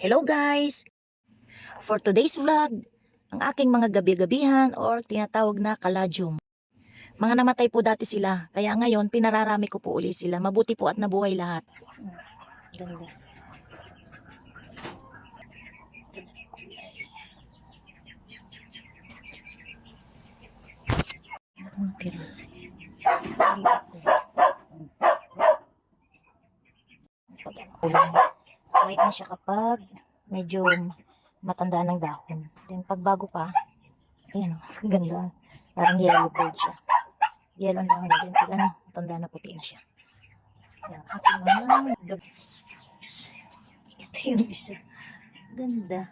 Hello guys! For today's vlog, ang aking mga gabi-gabihan or tinatawag na kaladyum. Mga namatay po dati sila, kaya ngayon pinararami ko po uli sila. Mabuti po at nabuhay lahat. Ganda. Ang tira. White na siya kapag medyo matanda ng dahon. Then pag bago pa, ayan o, ganda. Parang yellow gold siya. Yellow na nga din. Pag ano, matanda na puti na siya. Ayan, aking mga gabi. Ito yung isa. Ganda.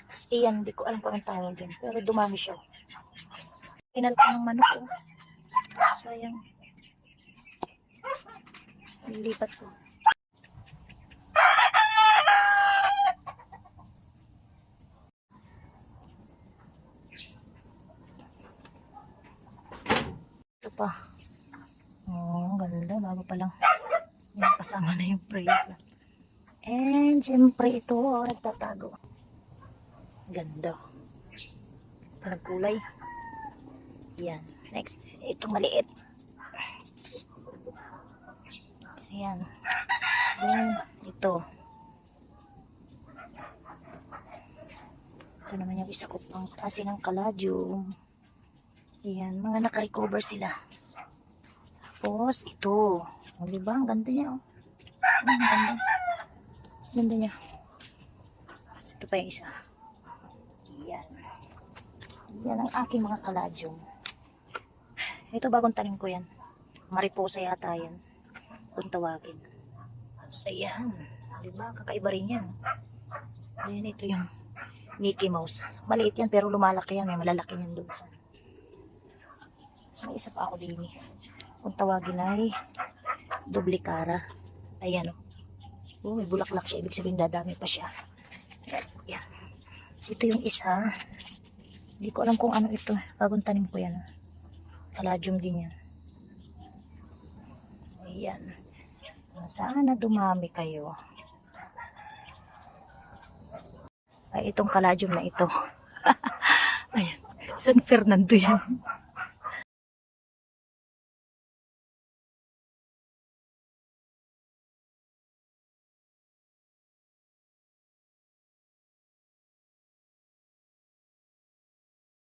Tapos iyan, hindi ko alam kung anong tawag din. Pero dumami siya. Pinal ko ng manok o. Sayang. Nilipat ko. Ito pa. Oh, ganda. Bago pa lang. Yan, kasama na yung prey. And, siyempre ito, nagtatago. Ganda. Ito nagkulay. Yan. Next, ito maliit. Ayan. Then, ito. Ito naman yung isa ko pang klase ng kaladyum. Ayan, mga nakarecover sila. Tapos, ito. O, diba? Ang ganda niya, oh. Ang ganda. Ganda niya. Ito pa yung isa. Ayan. Yan ang aking mga kaladyum. Ito, bagong tanim ko yan. Mariposa yata yan. Kung tawagin. So, ayan. Diba? Kakaiba rin yan. Then, ito yung Mickey Mouse. Maliit yan, pero lumalaki yan. May malalaki yan doon sa. So, may isa pa ako din. Kung tawagin ay Duplicara. Ayan, o. Oh, may bulaklak siya. Ibig sabihin, dadami pa siya. Ayan. Ayan. So, ito yung isa. Hindi ko alam kung ano ito. Bagong tanim ko yan. Kaladyum din yan. Ayan. Sana dumami kayo. Ay, itong kaladyum na ito. Ayan. San Fernando yan.